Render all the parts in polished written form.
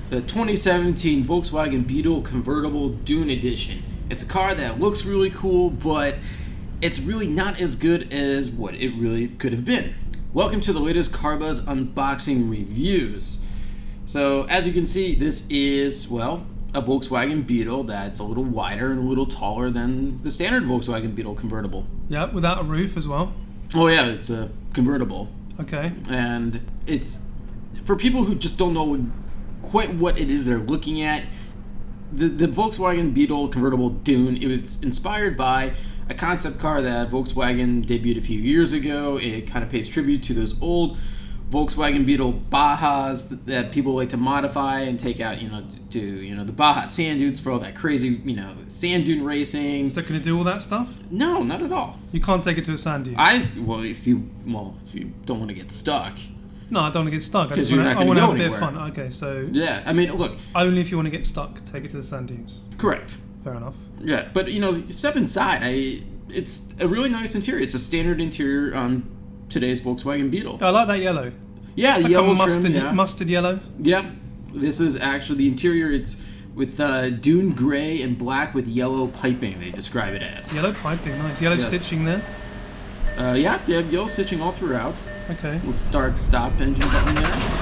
the 2017 Volkswagen Beetle Convertible Dune Edition. It's a car that looks really cool, but it's really not as good as what it really could have been. Welcome to the latest Car Buzz unboxing reviews. So, as you can see, this is, well, a Volkswagen Beetle that's a little wider and a little taller than the standard Volkswagen Beetle Convertible. Yeah, without a roof as well. Oh yeah, it's a convertible. Okay. And it's, for people who just don't know quite what it is they're looking at, the Volkswagen Beetle Convertible Dune, it's inspired by a concept car that Volkswagen debuted a few years ago. It kind of pays tribute to those old Volkswagen Beetle Bajas that people like to modify and take out, the Baja sand dunes for all that crazy, sand dune racing. Is that going to do all that stuff? No, not at all. You can't take it to a sand dune. If you don't want to get stuck. No, I don't want to get stuck. I want to have a bit of fun. Okay, so yeah, I mean, look. Only if you want to get stuck, take it to the sand dunes. Correct. Fair enough. Yeah, but you step inside. It's a really nice interior. It's a standard interior on today's Volkswagen Beetle. I like that yellow. Yeah, like yellow mustard, trim, yeah. Mustard yellow. Yeah, this is actually the interior. It's with dune gray and black with yellow piping. They describe it as yellow piping. Nice yellow stitching there. Yeah, yellow stitching all throughout. Okay. We'll start stop engine button there.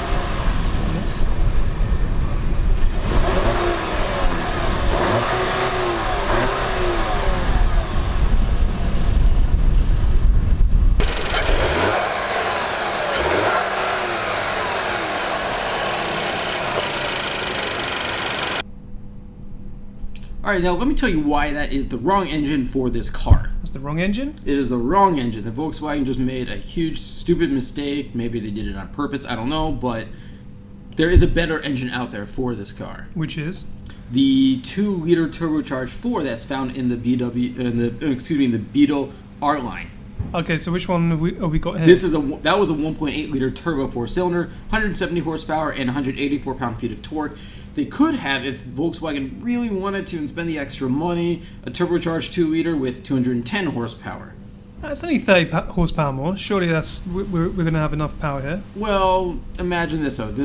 Alright, now let me tell you why that is the wrong engine for this car. That's the wrong engine? It is the wrong engine. The Volkswagen just made a huge, stupid mistake. Maybe they did it on purpose, I don't know, but there is a better engine out there for this car. Which is? The 2-liter turbocharged 4 that's found in the the Beetle R-Line. Okay, so which one have we got here? That was a 1.8-liter turbo 4-cylinder, 170 horsepower and 184 pound-feet of torque. They could have, if Volkswagen really wanted to and spend the extra money, a turbocharged 2-liter with 210 horsepower. That's only 30 horsepower more. Surely we're going to have enough power here. Well, imagine this though.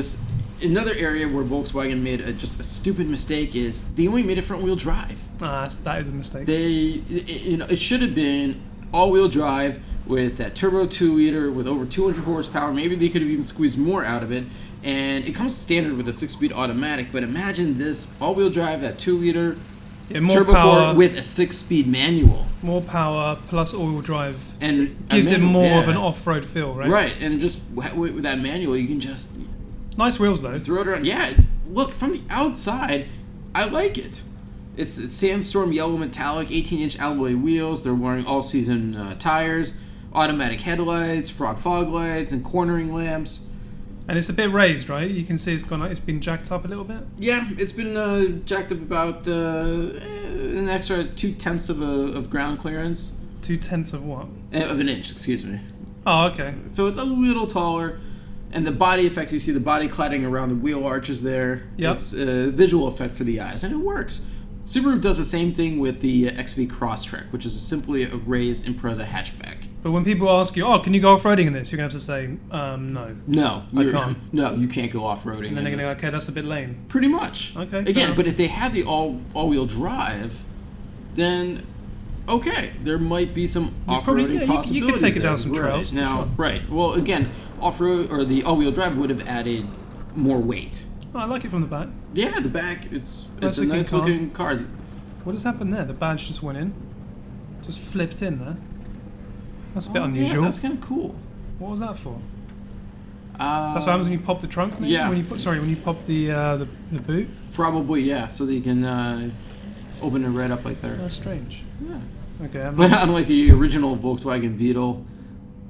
Another area where Volkswagen made just a stupid mistake is they only made it front-wheel drive. That is a mistake. It should have been all-wheel drive with that turbo 2-liter with over 200 horsepower. Maybe they could have even squeezed more out of it. And it comes standard with a 6-speed automatic, but imagine this all-wheel drive, that 2-liter turbo power 4 with a 6-speed manual. More power plus all-wheel drive, and gives it more of an off-road feel, right? Right, and just with that manual, you can just nice wheels though. Throw it around. Yeah, look from the outside, I like it. It's sandstorm yellow metallic, 18-inch alloy wheels. They're wearing all-season tires, automatic headlights, front fog lights, and cornering lamps. And it's a bit raised, right? You can see it's been jacked up a little bit. Yeah, it's been jacked up about an extra 0.2 of ground clearance. 0.2 of what? Of an inch, excuse me. Oh, okay. So it's a little taller, and the body effects, you see the body cladding around the wheel arches there. Yep. It's a visual effect for the eyes, and it works. Subaru does the same thing with the XV Crosstrek, which is simply a raised Impreza hatchback. But when people ask you, can you go off-roading in this? You're going to have to say, no. No. I can't. No, you can't go off-roading. And then they're going to go, okay, that's a bit lame. Pretty much. Okay. Again, but if they had the all-wheel drive, then, okay, there might be some off-roading possibilities. You could take it down some trails. Now, sure. Right. Well, again, off-road, or the all-wheel drive would have added more weight. Oh, I like it from the back. Yeah, the back, it's a nice looking car. What has happened there? The badge just went in. Just flipped in there. That's a bit unusual. Yeah, that's kind of cool. What was that for? That's what happens when you pop the trunk, maybe? Yeah. When you pop the boot? Probably, yeah, so that you can open it right up like there. That's strange. Yeah. Okay. But unlike the original Volkswagen Beetle,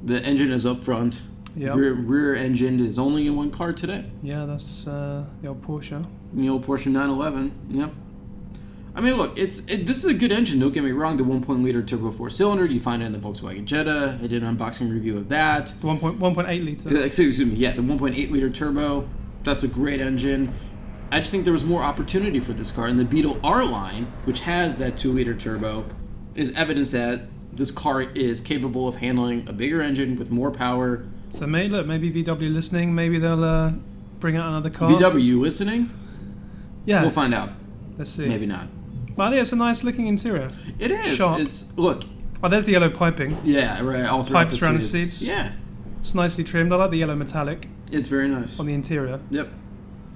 the engine is up front. Yep. Rear engine is only in one car today. Yeah, that's the old Porsche. The old Porsche 911, yep. I mean, look, this is a good engine, don't get me wrong. The 1.0-liter turbo 4-cylinder, you find it in the Volkswagen Jetta. I did an unboxing review of that. The 1.8 liter. Excuse me, yeah, the 1.8-liter turbo. That's a great engine. I just think there was more opportunity for this car. And the Beetle R-Line, which has that 2-liter turbo, is evidence that this car is capable of handling a bigger engine with more power. So maybe VW listening, maybe they'll bring out another car. VW, you listening? Yeah. We'll find out. Let's see. Maybe not. Well, I think it's a nice looking interior. It is. Sharp. Look. Oh, there's the yellow piping. Yeah, right. All throughout Pipes the around seats. the seats. Yeah. It's nicely trimmed. I like the yellow metallic It's very nice. on the interior. Yep.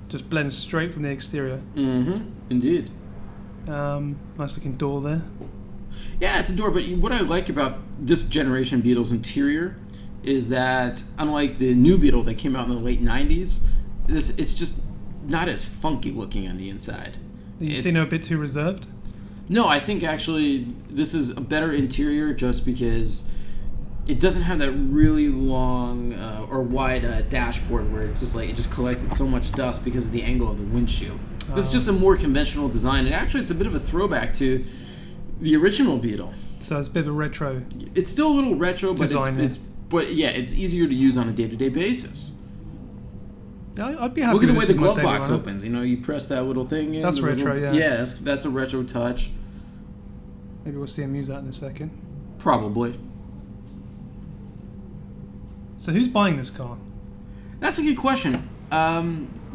Just blends straight from the exterior. Mm-hmm. Indeed. Nice looking door there. Yeah, it's a door, but what I like about this generation Beetle's interior is that, unlike the new Beetle that came out in the late 90s, it's just not as funky looking on the inside. You think they're a bit too reserved? No, I think actually this is a better interior just because it doesn't have that really long or wide dashboard where it's just like it just collected so much dust because of the angle of the windshield. This is just a more conventional design, and actually it's a bit of a throwback to the original Beetle. So it's a bit of a retro. It's still a little retro, but it's easier to use on a day-to-day basis. Yeah, I'd be happy. Look at the way with the this as my glove daily box lineup. opens. You know, you press that little thing in. That's the retro, little, yeah. Yeah, that's a retro touch. Maybe we'll see him use that in a second. Probably. So who's buying this car? That's a good question.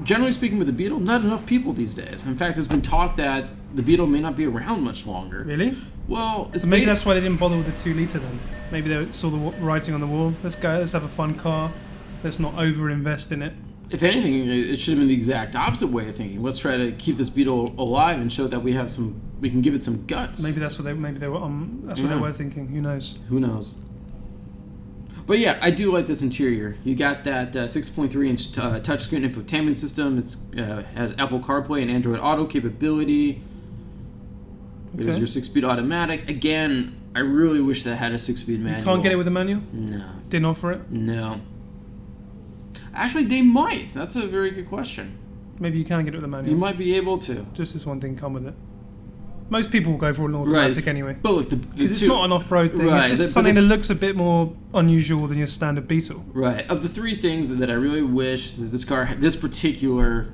Generally speaking, with the Beetle, not enough people these days. In fact, there's been talk that the Beetle may not be around much longer. Really? Well, it's So maybe that's why they didn't bother with the 2-litre then. Maybe they saw the writing on the wall. Let's go. Let's have a fun car. Let's not over-invest in it. If anything, it should have been the exact opposite way of thinking. Let's try to keep this Beetle alive and show that we can give it some guts. Maybe that's what they were thinking. Who knows? Who knows? But yeah, I do like this interior. You got that 6.3-inch touchscreen infotainment system. It has Apple CarPlay and Android Auto capability. It is your 6-speed automatic. Again, I really wish that had a 6-speed manual. You can't get it with a manual? No. Didn't offer it? No. Actually, they might. That's a very good question. Maybe you can get it with a manual. You might be able to. Just this one didn't come with it. Most people will go for an automatic anyway. But look, because it's not an off-road thing. Right, It's just something that looks a bit more unusual than your standard Beetle. Right. Of the three things that I really wish that this particular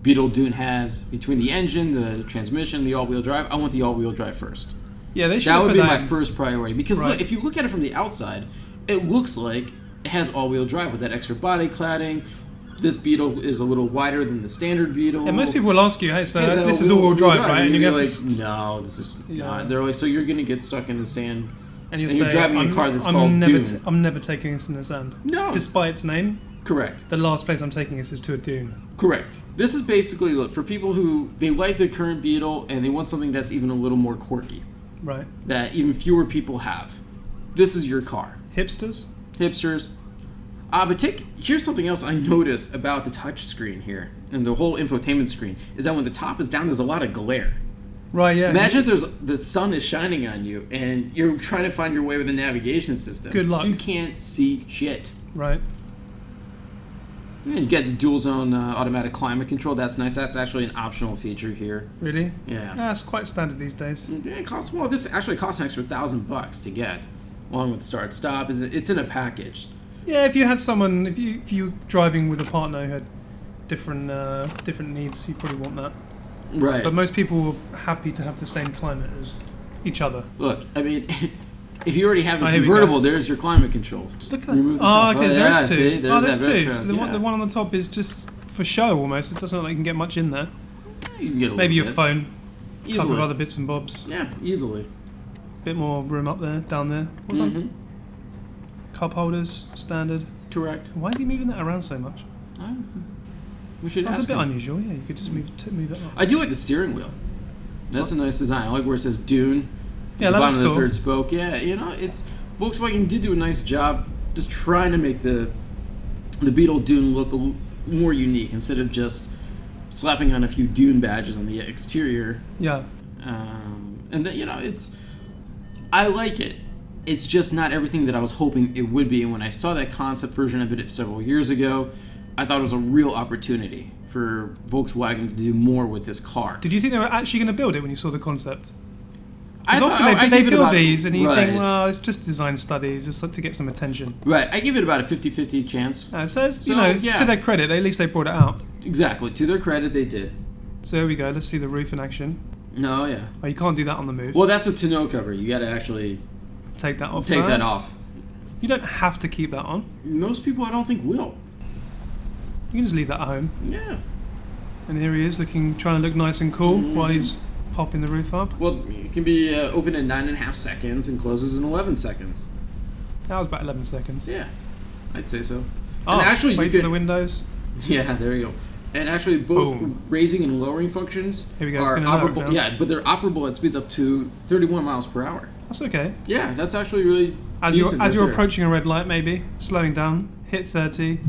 Beetle Dune has, between the engine, the transmission, the all-wheel drive, I want the all-wheel drive first. Yeah, they should. That would be my first priority. Because Right. look, if you look at it from the outside, it looks like it has all-wheel drive with that extra body cladding. This Beetle is a little wider than the standard Beetle. And most people will ask you, hey, so Is that this is all-wheel drive, right? And And you you're get like, to... no, this is not. They're like, so you're going to get stuck in the sand. And you're driving a car that's called never Dune. I'm never taking this in the sand. No. Despite its name, Correct. the last place I'm taking this is to a dune. Correct. This is basically, look, for people who, they like the current Beetle and they want something that's even a little more quirky. Right. That even fewer people have. This is your car. Hipsters? Hipsters. But here's something else I noticed about the touch screen here and the whole infotainment screen is that when the top is down, there's a lot of glare. Right, yeah. Imagine if the sun is shining on you and you're trying to find your way with a navigation system. Good luck. You can't see shit. Right. And you get the dual zone automatic climate control. That's nice. That's actually an optional feature here. Really? Yeah. That's quite standard these days. It costs, well, this actually costs an extra $1,000 to get, along with start stop. It's in a package. Yeah, if you had someone, if you were driving with a partner who had different needs, you probably want that. Right. But most people are happy to have the same climate as each other. Look, I mean, if you already have a Here we convertible, go. there's your climate control. Just Look at remove the that. top. Oh, okay, yeah, there's two. see, there's There's that two. retro. So the one on the top is just for show almost. It doesn't look like you can get much in there. You can get a Maybe your little phone. A couple Easily. of other bits and bobs. Yeah, easily. Bit more room up there, down there. What's Mm-hmm. on? Cup holders, standard. Correct. Why is he moving that around so much? We should That's ask a bit him. unusual. Yeah, you could just move it up. I do like the steering wheel. That's a nice design. I like where it says Dune. Yeah, at the that looks bottom of the cool. third spoke. Yeah, it's Volkswagen did do a nice job just trying to make the Beetle Dune look more unique instead of just slapping on a few Dune badges on the exterior. Yeah. And then, I like it. It's just not everything that I was hoping it would be. And when I saw that concept version of it several years ago, I thought it was a real opportunity for Volkswagen to do more with this car. Did you think they were actually going to build it when you saw the concept? I Because thought- often I they gave it build about- these and you right. think, well, it's just design studies, just like to get some attention. Right, I give it about a 50-50 chance. So, So, yeah. to their credit, at least they brought it out. Exactly, to their credit, they did. So here we go. Let's see the roof in action. No, yeah. Oh, you can't do that on the move. Well, that's the tonneau cover. You got to actually Take that off. take that first. off. You don't have to keep that on. Most people, I don't think, will. You can just leave that at home. Yeah. And here he is, trying to look nice and cool while he's popping the roof up. Well, it can be open in 9.5 seconds and closes in 11 seconds. That was about 11 seconds. Yeah, I'd say so. Oh, and actually, wait you for can, the windows. Yeah, there you go. And actually, both raising and lowering functions Here we go, are it's gonna lower it operable. down. Yeah, but they're operable at speeds up to 31 miles per hour. That's okay. Yeah, that's actually really As decent you're there. approaching a red light, maybe slowing down, hit 30,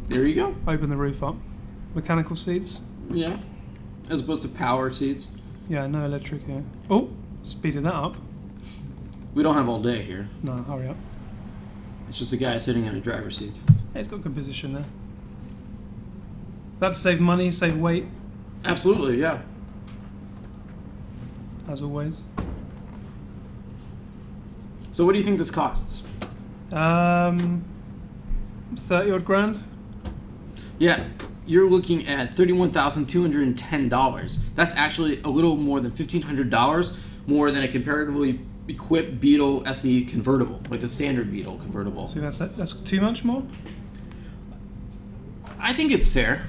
There you go. open the roof up. Mechanical seats. Yeah, as opposed to power seats. Yeah, no electric here. Oh, speeding that up. We don't have all day here. No, hurry up. It's just a guy sitting in a driver's seat. Hey, it's got good position there. That'd save money, save weight, Absolutely, yeah. as always. So what do you think this costs? 30 odd grand. Yeah, you're looking at $31,210. That's actually a little more than $1,500 more than a comparatively equipped Beetle SE convertible, like the standard Beetle convertible. So that's too much more. I think it's fair.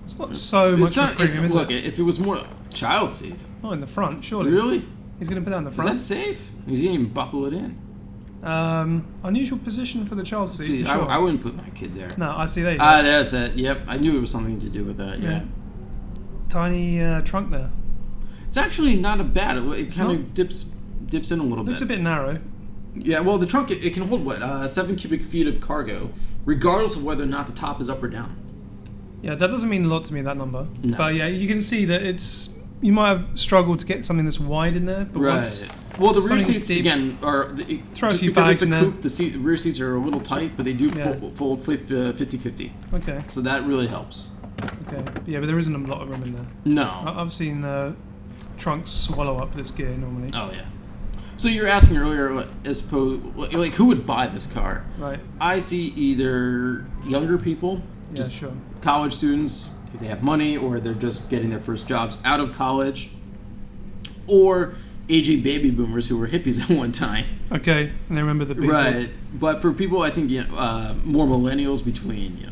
It's not so much of a premium, is look, it? if it was more child seat. Not in the front, surely. Really? He's going to put that in the Is front. that safe? He didn't even buckle it in. Unusual position for the child seat. See, for sure. I wouldn't put my kid there. No, I see. There you go. That's it. Yep, I knew it was something to do with that. Yeah. Tiny trunk there. It's actually not a bad. It kind not? of dips in a little Looks bit. a bit narrow. Yeah, well, the trunk, it can hold, 7 cubic feet of cargo, regardless of whether or not the top is up or down. Yeah, that doesn't mean a lot to me, that number. No. But yeah, you can see that it's... You might have struggled to get something that's wide in there, but once... Well, the rear something seats, deep- again, are... Throw a just few because bags it's a in there. coupe, the rear seats are a little tight, but they do Yeah. fold 50-50. Okay, So that really helps. okay. Yeah, but there isn't a lot of room in there. No. I've seen trunks swallow up this gear normally. Oh, yeah. So you were asking earlier, like, who would buy this car? Right. I see either younger people, Yeah, just sure. college students, if they have money, or they're just getting their first jobs out of college, or aging baby boomers who were hippies at one time. Okay, and they remember the Beetle. Right. But for people, I think, more millennials between,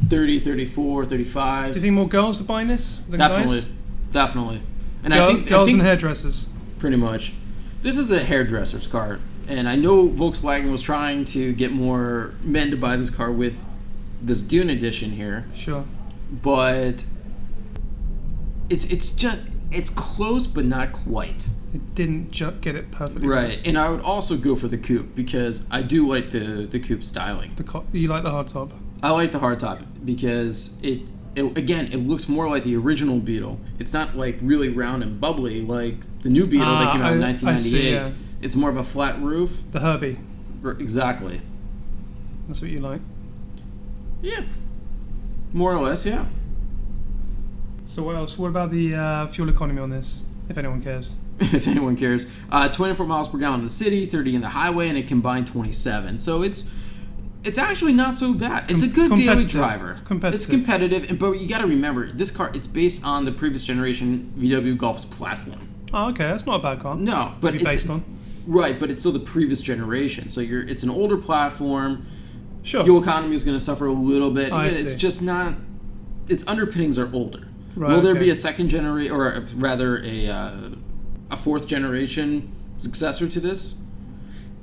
30, 34, 35. Do you think more girls are buying this than Definitely. guys? Definitely. And Girl- I think girls and hairdressers. pretty much. This is a hairdresser's car, and I know Volkswagen was trying to get more men to buy this car with this Dune edition here, Sure. but it's close but not quite. It didn't get it perfectly Right, and I would also go for the coupe because I do like the coupe styling. You like the hardtop? I like the hardtop because it looks more like the original Beetle. It's not like really round and bubbly like the new Beetle that came out in 1998. I see, yeah. It's more of a flat roof. The Herbie. Exactly. That's what you like. Yeah. More or less, yeah. So what else? What about the fuel economy on this, if anyone cares? If anyone cares. 24 miles per gallon in the city, 30 in the highway, and a combined 27. So it's actually not so bad. It's a good daily Competitive. driver. It's competitive, but you got to remember, this car, it's based on the previous generation VW Golf's platform. Oh, okay, that's not a bad car. No, but to be based on. Right, but it's still the previous generation. So it's an older platform. Sure. Fuel economy is going to suffer a little bit. I It's see. just not. Its underpinnings are older. Right, Will there okay. be a second generation, or rather a fourth generation successor to this?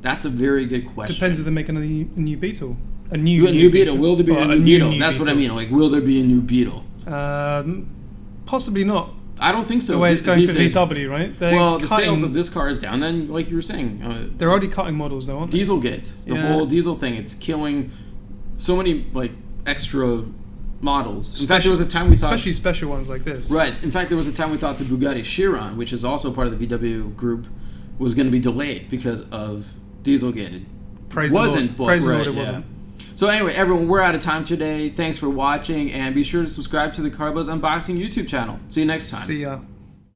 That's a very good question. Depends if they're making a new Beetle. A New Beetle. Will there be a new Beetle? That's what I mean. Like, will there be a new Beetle? Possibly not. I don't think so. The way it's going These for days- VW, right? They're Well, the cutting, sales of this car is down. Then, like you were saying, they're already cutting models, though, aren't they? Dieselgate, the Yeah. whole diesel thing, it's killing so many like extra models. In fact, there was a time we thought, especially special ones like this. right. In fact, there was a time we thought the Bugatti Chiron, which is also part of the VW group, was going to be delayed because of Dieselgate. It Praise the wasn't, Lord. but Praise the right, Lord, it yeah. wasn't. So anyway, everyone, we're out of time today. Thanks for watching, and be sure to subscribe to the CarBuzz Unboxing YouTube channel. See you next time. See ya.